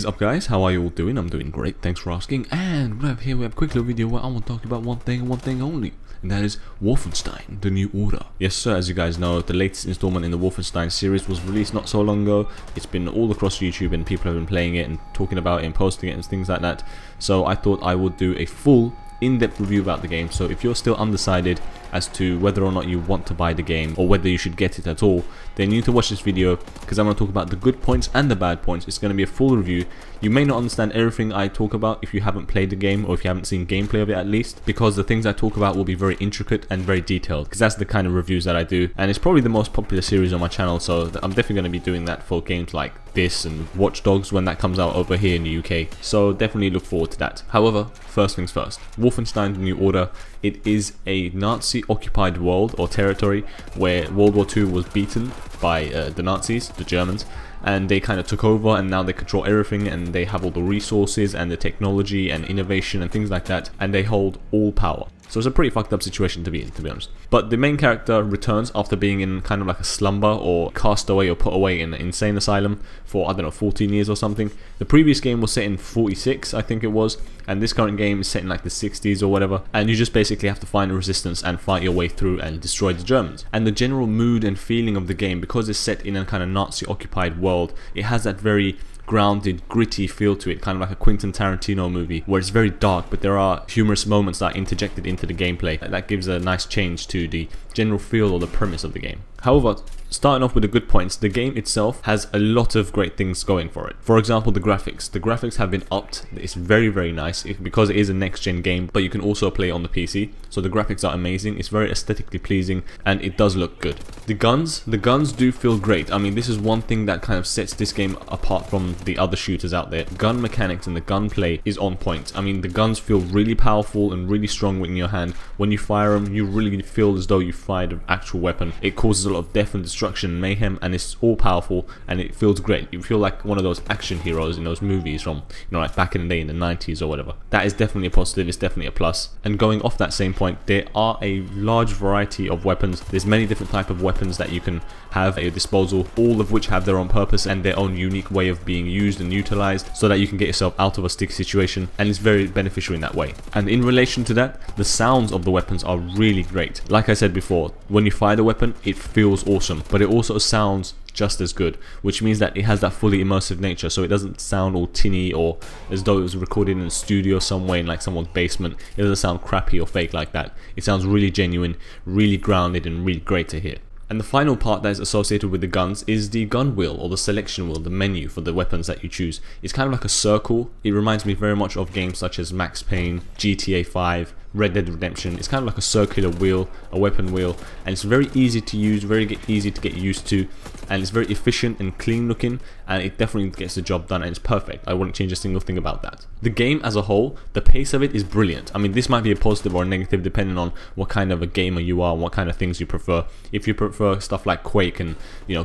is up, guys? How are you all doing? I'm doing great, thanks for asking. And we have a quick little video where I want to talk about one thing and one thing only, and that is Wolfenstein, The New Order. Yes sir, as you guys know, the latest installment in the Wolfenstein series was released not so long ago. It's been all across YouTube and people have been playing it and talking about it and posting it and things like that. So I thought I would do a full in-depth review about the game. So if you're still undecided as to whether or not you want to buy the game or whether you should get it at all, then you need to watch this video, because I'm going to talk about the good points and the bad points. It's going to be a full review. You may not understand everything I talk about if you haven't played the game, or if you haven't seen gameplay of it at least, because the things I talk about will be very intricate and very detailed, because that's the kind of reviews that I do, and it's probably the most popular series on my channel. So I'm definitely going to be doing that for games like this and Watch Dogs when that comes out over here in the UK. So definitely look forward to that. However, first things first, Wolfenstein The New Order. It is a Nazi-occupied world or territory where World War II was beaten by the Nazis, the Germans, and they kind of took over, and now they control everything, and they have all the resources and the technology and innovation and things like that, and they hold all power. So it's a pretty fucked up situation to be in, to be honest. But the main character returns after being in kind of like a slumber or cast away or put away in an insane asylum for, I don't know, 14 years or something. The previous game was set in 46, I think it was, and this current game is set in like the 60s or whatever, and you just basically have to find a resistance and fight your way through and destroy the Germans. And the general mood and feeling of the game, because it's set in a kind of Nazi-occupied world, it has that very grounded, gritty feel to it, kind of like a Quentin Tarantino movie, where it's very dark, but there are humorous moments that are interjected into the gameplay. That gives a nice change to the general feel or the premise of the game. However, starting off with the good points, the game itself has a lot of great things going for it. For example, the graphics. The graphics have been upped. It's very, very nice because it is a next-gen game, but you can also play on the PC. So the graphics are amazing. It's very aesthetically pleasing, and it does look good. The guns do feel great. I mean, this is one thing that kind of sets this game apart from the other shooters out there. Gun mechanics and the gunplay is on point. I mean, the guns feel really powerful and really strong in your hand. When you fire them, you really feel as though you fired an actual weapon. It causes a lot of death and destruction and mayhem, and it's all powerful, and it feels great. You feel like one of those action heroes in those movies from, like back in the day in the 90s or whatever. That is definitely a positive. It's definitely a plus. And going off that same point, there are a large variety of weapons. There's many different types of weapons that you can have at your disposal, all of which have their own purpose and their own unique way of being used and utilized, so that you can get yourself out of a sticky situation, and it's very beneficial in that way. And in relation to that, the sounds of the weapons are really great. Like I said before, when you fire the weapon, it feels awesome, but it also sounds just as good, which means that it has that fully immersive nature, so it doesn't sound all tinny or as though it was recorded in a studio somewhere in like someone's basement. It doesn't sound crappy or fake like that. It sounds really genuine, really grounded, and really great to hear. And the final part that is associated with the guns is the gun wheel, or the selection wheel, the menu for the weapons that you choose. It's kind of like a circle. It reminds me very much of games such as Max Payne, GTA 5, Red Dead Redemption. It's kind of like a circular wheel, a weapon wheel, and it's very easy to use, very easy to get used to, and it's very efficient and clean looking, and it definitely gets the job done, and it's perfect. I wouldn't change a single thing about that. The game as a whole, the pace of it is brilliant. I mean, this might be a positive or a negative depending on what kind of a gamer you are and what kind of things you prefer. If you prefer stuff like Quake and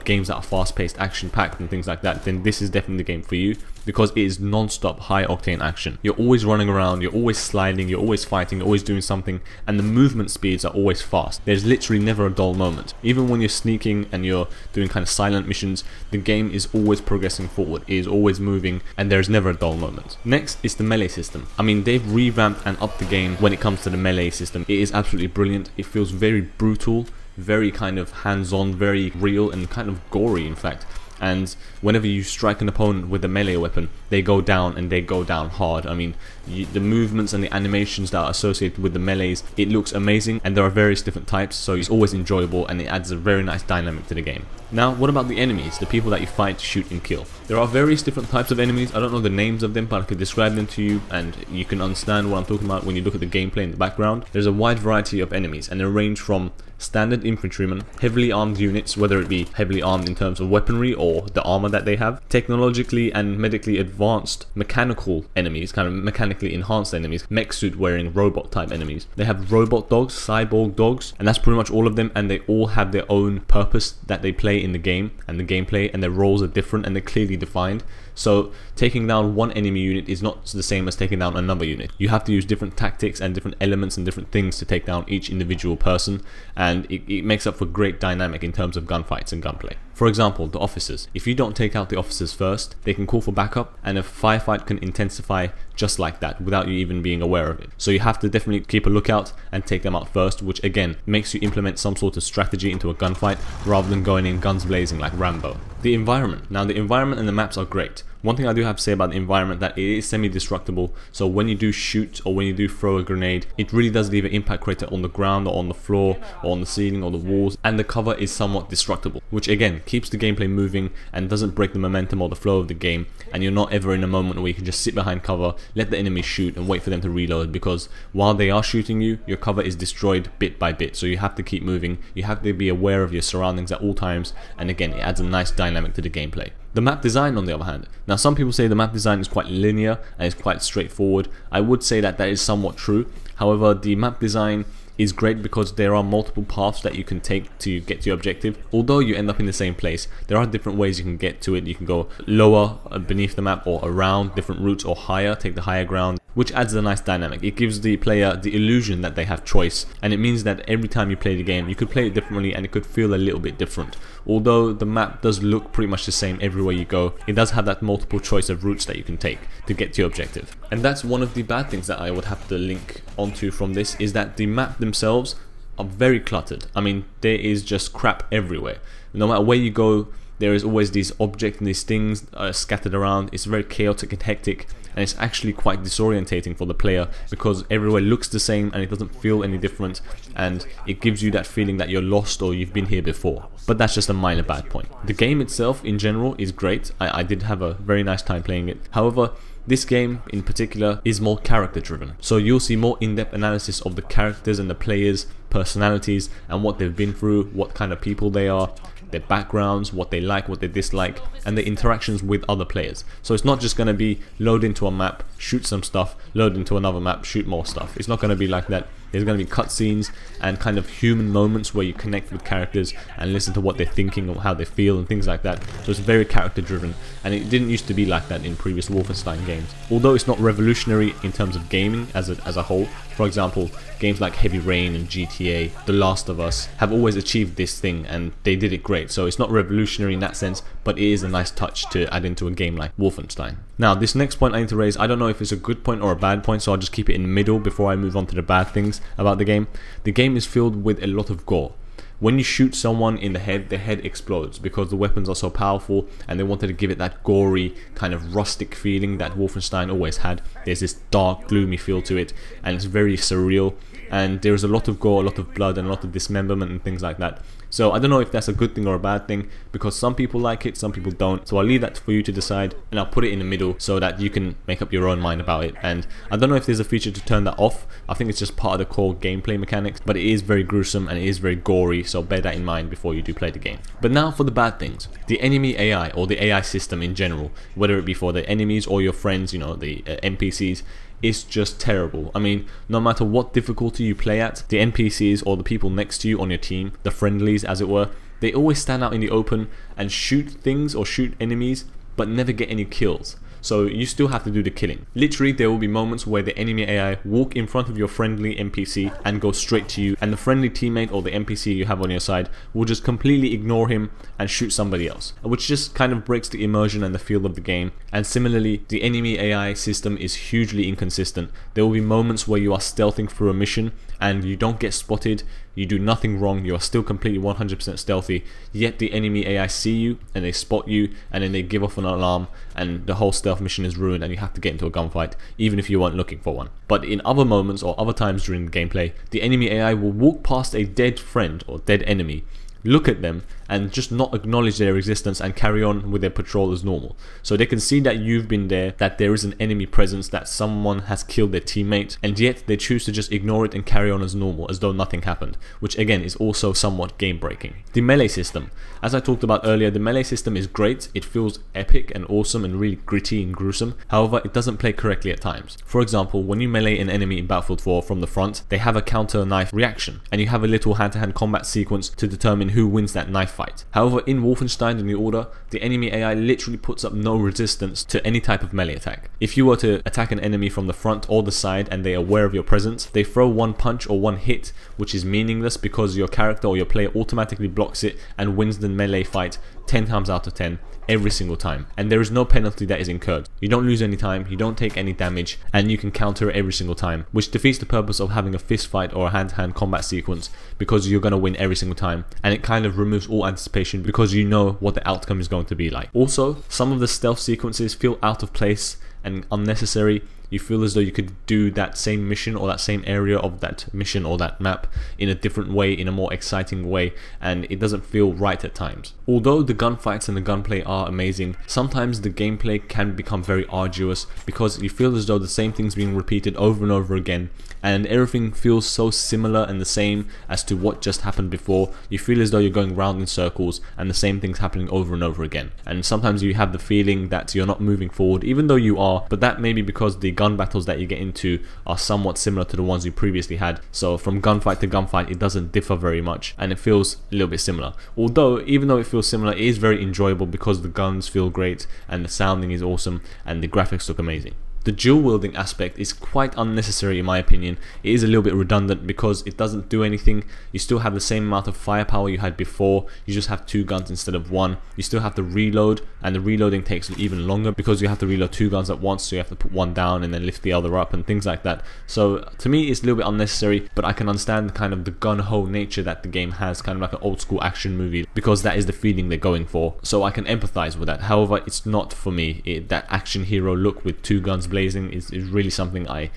games that are fast-paced, action-packed and things like that, then this is definitely the game for you, because it is non-stop high-octane action. You're always running around, you're always sliding, you're always fighting, you're always doing something, and the movement speeds are always fast. There's literally never a dull moment. Even when you're sneaking and you're doing kind of silent missions, the game is always progressing forward, it is always moving, and there's never a dull moment. Next is the melee system. I mean, they've revamped and upped the game when it comes to the melee system. It is absolutely brilliant. It feels very brutal, very kind of hands-on, very real, and kind of gory in fact. And whenever you strike an opponent with a melee weapon, they go down, and they go down hard. I mean, the movements and the animations that are associated with the melees, it looks amazing, and there are various different types, so it's always enjoyable, and it adds a very nice dynamic to the game. Now, what about the enemies, the people that you fight, shoot, and kill? There are various different types of enemies. I don't know the names of them, but I could describe them to you, and you can understand what I'm talking about when you look at the gameplay in the background. There's a wide variety of enemies, and they range from standard infantrymen, heavily armed units, whether it be heavily armed in terms of weaponry or the armor that they have, technologically and medically advanced mechanical enemies, kind of mechanically enhanced enemies, mech suit wearing robot type enemies. They have robot dogs, cyborg dogs, and that's pretty much all of them, and they all have their own purpose that they play in the game and the gameplay, and their roles are different and they're clearly defined. So taking down one enemy unit is not the same as taking down another unit. You have to use different tactics and different elements and different things to take down each individual person, and it makes up for great dynamic in terms of gunfights and gunplay. For example, the officers. If you don't take out the officers first, they can call for backup, and a firefight can intensify just like that without you even being aware of it. So you have to definitely keep a lookout and take them out first, which again makes you implement some sort of strategy into a gunfight rather than going in guns blazing like Rambo. The environment. Now the environment and the maps are great. One thing I do have to say about the environment, that it is semi-destructible, so when you do shoot or when you do throw a grenade, it really does leave an impact crater on the ground or on the floor or on the ceiling or the walls, and the cover is somewhat destructible, which again keeps the gameplay moving and doesn't break the momentum or the flow of the game, and you're not ever in a moment where you can just sit behind cover, let the enemy shoot and wait for them to reload, because while they are shooting you, your cover is destroyed bit by bit, so you have to keep moving, you have to be aware of your surroundings at all times, and again it adds a nice dynamic to the gameplay. The map design, on the other hand, now some people say the map design is quite linear and it's quite straightforward. I would say that is somewhat true. However, the map design is great because there are multiple paths that you can take to get to your objective. Although you end up in the same place, there are different ways you can get to it. You can go lower beneath the map or around different routes, or higher, take the higher ground, which adds a nice dynamic. It gives the player the illusion that they have choice, and it means that every time you play the game, you could play it differently and it could feel a little bit different. Although the map does look pretty much the same everywhere you go, it does have that multiple choice of routes that you can take to get to your objective. And that's one of the bad things that I would have to link onto from this, is that the map themselves are very cluttered. I mean, there is just crap everywhere. No matter where you go, there is always these objects and these things scattered around. It's very chaotic and hectic, and it's actually quite disorientating for the player because everywhere looks the same and it doesn't feel any different, and it gives you that feeling that you're lost or you've been here before. But that's just a minor bad point. The game itself in general is great. I did have a very nice time playing it. However, this game in particular is more character driven, so you'll see more in-depth analysis of the characters and the players' personalities and what they've been through, what kind of people they are, their backgrounds, what they like, what they dislike, and their interactions with other players. So it's not just going to be load into a map, shoot some stuff, load into another map, shoot more stuff. It's not going to be like that. There's going to be cutscenes and kind of human moments where you connect with characters and listen to what they're thinking or how they feel and things like that. So it's very character driven, and it didn't used to be like that in previous Wolfenstein games. Although it's not revolutionary in terms of gaming as a whole. For example, games like Heavy Rain and GTA, The Last of Us have always achieved this thing and they did it great. So it's not revolutionary in that sense, but it is a nice touch to add into a game like Wolfenstein. Now, this next point I need to raise, I don't know if it's a good point or a bad point, so I'll just keep it in the middle before I move on to the bad things about the game. The game is filled with a lot of gore. When you shoot someone in the head, their head explodes because the weapons are so powerful, and they wanted to give it that gory, kind of rustic feeling that Wolfenstein always had. There's this dark, gloomy feel to it, and it's very surreal, and there's a lot of gore, a lot of blood, and a lot of dismemberment and things like that. So I don't know if that's a good thing or a bad thing, because some people like it, some people don't. So I'll leave that for you to decide, and I'll put it in the middle so that you can make up your own mind about it. And I don't know if there's a feature to turn that off. I think it's just part of the core gameplay mechanics, but it is very gruesome and it is very gory, so bear that in mind before you do play the game. But now for the bad things. The enemy AI, or the AI system in general, whether it be for the enemies or your friends, you know, the NPCs, is just terrible. I mean, no matter what difficulty you play at, the NPCs or the people next to you on your team, the friendlies as it were, they always stand out in the open and shoot things or shoot enemies, but never get any kills. So you still have to do the killing. Literally, there will be moments where the enemy AI walk in front of your friendly NPC and go straight to you, and the friendly teammate or the NPC you have on your side will just completely ignore him and shoot somebody else, which just kind of breaks the immersion and the feel of the game. And similarly, the enemy AI system is hugely inconsistent. There will be moments where you are stealthing through a mission and you don't get spotted, you do nothing wrong, you are still completely 100% stealthy, yet the enemy AI see you and they spot you, and then they give off an alarm and the whole stealth mission is ruined and you have to get into a gunfight even if you weren't looking for one. But in other moments or other times during the gameplay, the enemy AI will walk past a dead friend or dead enemy, look at them and just not acknowledge their existence and carry on with their patrol as normal. So they can see that you've been there, that there is an enemy presence, that someone has killed their teammate, and yet they choose to just ignore it and carry on as normal, as though nothing happened, which again is also somewhat game breaking. The melee system. As I talked about earlier, the melee system is great. It feels epic and awesome and really gritty and gruesome. However, it doesn't play correctly at times. For example, when you melee an enemy in Battlefield 4 from the front, they have a counter knife reaction, and you have a little hand-to-hand combat sequence to determine determine who wins that knife fight. However, in Wolfenstein The New Order, the enemy AI literally puts up no resistance to any type of melee attack. If you were to attack an enemy from the front or the side and they are aware of your presence, they throw one punch or one hit, which is meaningless because your character or your player automatically blocks it and wins the melee fight 10 times out of 10 every single time, and there is no penalty that is incurred. You don't lose any time, you don't take any damage, and you can counter it every single time, which defeats the purpose of having a fist fight or a hand-to-hand combat sequence, because you're going to win every single time, and it kind of removes all anticipation because you know what the outcome is going to be like. Also, some of the stealth sequences feel out of place and unnecessary. You feel as though you could do that same mission or that same area of that mission or that map in a different way, in a more exciting way, and it doesn't feel right at times. Although the gunfights and the gunplay are amazing, sometimes the gameplay can become very arduous because you feel as though the same thing's being repeated over and over again, and everything feels so similar and the same as to what just happened before. You feel as though you're going round in circles and the same thing's happening over and over again, and sometimes you have the feeling that you're not moving forward, even though you are, but that may be because the gun battles that you get into are somewhat similar to the ones you previously had. So from gunfight to gunfight, it doesn't differ very much and it feels a little bit similar. Although, even though it feels similar, it is very enjoyable because the guns feel great and the sounding is awesome and the graphics look amazing. The dual wielding aspect is quite unnecessary in my opinion. It is a little bit redundant because it doesn't do anything. You still have the same amount of firepower you had before, you just have 2 guns instead of 1. You still have to reload, and the reloading takes even longer because you have to reload 2 guns at once, so you have to put one down and then lift the other up and things like that. So to me it's a little bit unnecessary, but I can understand kind of the gun-ho nature that the game has, kind of like an old school action movie, because that is the feeling they're going for, so I can empathize with that. However, it's not for me. That action hero look with 2 guns blazing is really something I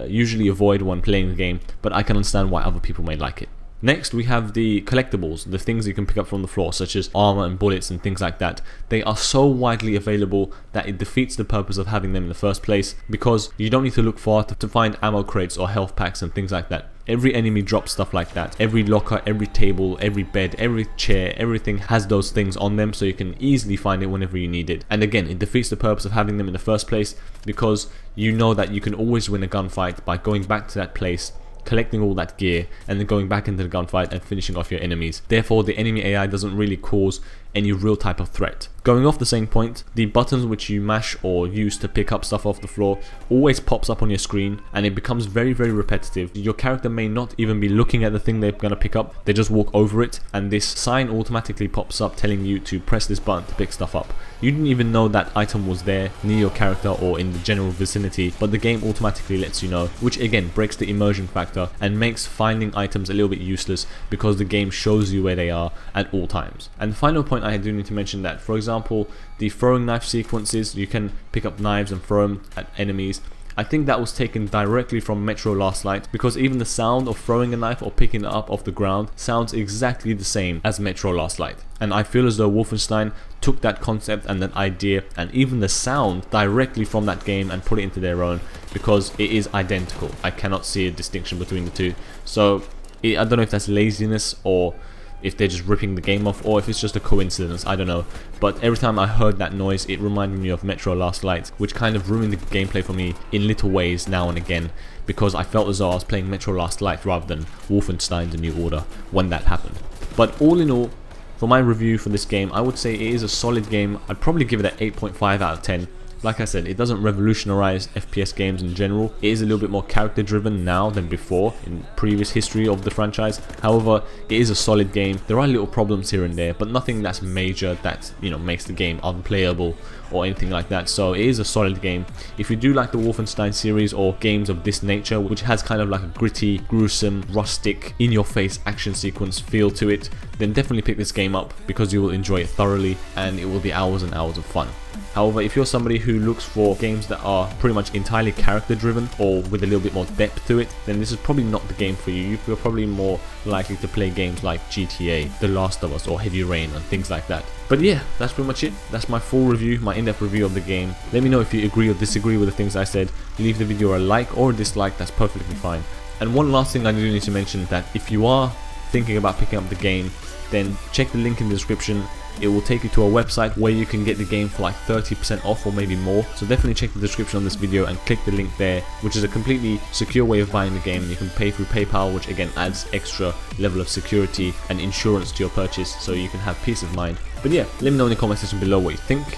usually avoid when playing the game, but I can understand why other people may like it. Next, we have the collectibles, the things you can pick up from the floor, such as armor and bullets and things like that. They are so widely available that it defeats the purpose of having them in the first place, because you don't need to look far to find ammo crates or health packs and things like that. Every enemy drops stuff like that. Every locker, every table, every bed, every chair, everything has those things on them, so you can easily find it whenever you need it. And again, it defeats the purpose of having them in the first place, because you know that you can always win a gunfight by going back to that place, collecting all that gear, and then going back into the gunfight and finishing off your enemies. Therefore, the enemy AI doesn't really cause any real type of threat. Going off the same point, the buttons which you mash or use to pick up stuff off the floor always pops up on your screen, and it becomes very repetitive. Your character may not even be looking at the thing they're going to pick up, they just walk over it, and this sign automatically pops up telling you to press this button to pick stuff up. You didn't even know that item was there near your character or in the general vicinity, but the game automatically lets you know, which again breaks the immersion factor and makes finding items a little bit useless because the game shows you where they are at all times. And the final point I do need to mention that, for example, the throwing knife sequences, you can pick up knives and throw them at enemies. I think that was taken directly from Metro Last Light, because even the sound of throwing a knife or picking it up off the ground sounds exactly the same as Metro Last Light. And I feel as though Wolfenstein took that concept and that idea and even the sound directly from that game and put it into their own, because it is identical. I cannot see a distinction between the two. So I don't know if that's laziness or if they're just ripping the game off, or if it's just a coincidence, I don't know. But every time I heard that noise, it reminded me of Metro Last Light, which kind of ruined the gameplay for me in little ways now and again, because I felt as though I was playing Metro Last Light rather than Wolfenstein The New Order when that happened. But all in all, for my review for this game, I would say it is a solid game. I'd probably give it an 8.5 out of 10. Like I said, it doesn't revolutionize FPS games in general. It is a little bit more character driven now than before in previous history of the franchise. However, it is a solid game. There are little problems here and there, but nothing that's major that, you know, makes the game unplayable or anything like that. So it is a solid game. If you do like the Wolfenstein series or games of this nature, which has kind of like a gritty, gruesome, rustic, in-your-face action sequence feel to it, then definitely pick this game up, because you will enjoy it thoroughly and it will be hours and hours of fun. However, if you're somebody who looks for games that are pretty much entirely character driven or with a little bit more depth to it, then this is probably not the game for you. You're probably more likely to play games like GTA, The Last of Us or Heavy Rain and things like that. But yeah, that's pretty much it. That's my full review, my in-depth review of the game. Let me know if you agree or disagree with the things I said. Leave the video a like or a dislike, that's perfectly fine. And one last thing I do need to mention, that if you are thinking about picking up the game, then check the link in the description it will take you to a website where you can get the game for like 30% off or maybe more. So definitely check the description on this video and click the link there, which is a completely secure way of buying the game. You can pay through PayPal, which again adds extra level of security and insurance to your purchase, so you can have peace of mind. But yeah, let me know in the comment section below what you think,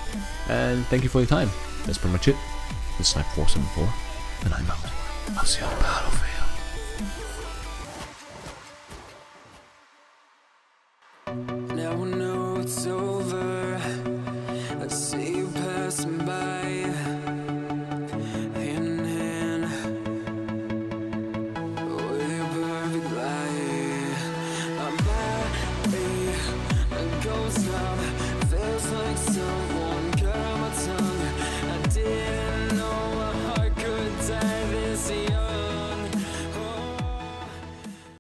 and thank you for your time. That's pretty much it. This is Snipe 474, and I'm out. I'll see you on the battlefield.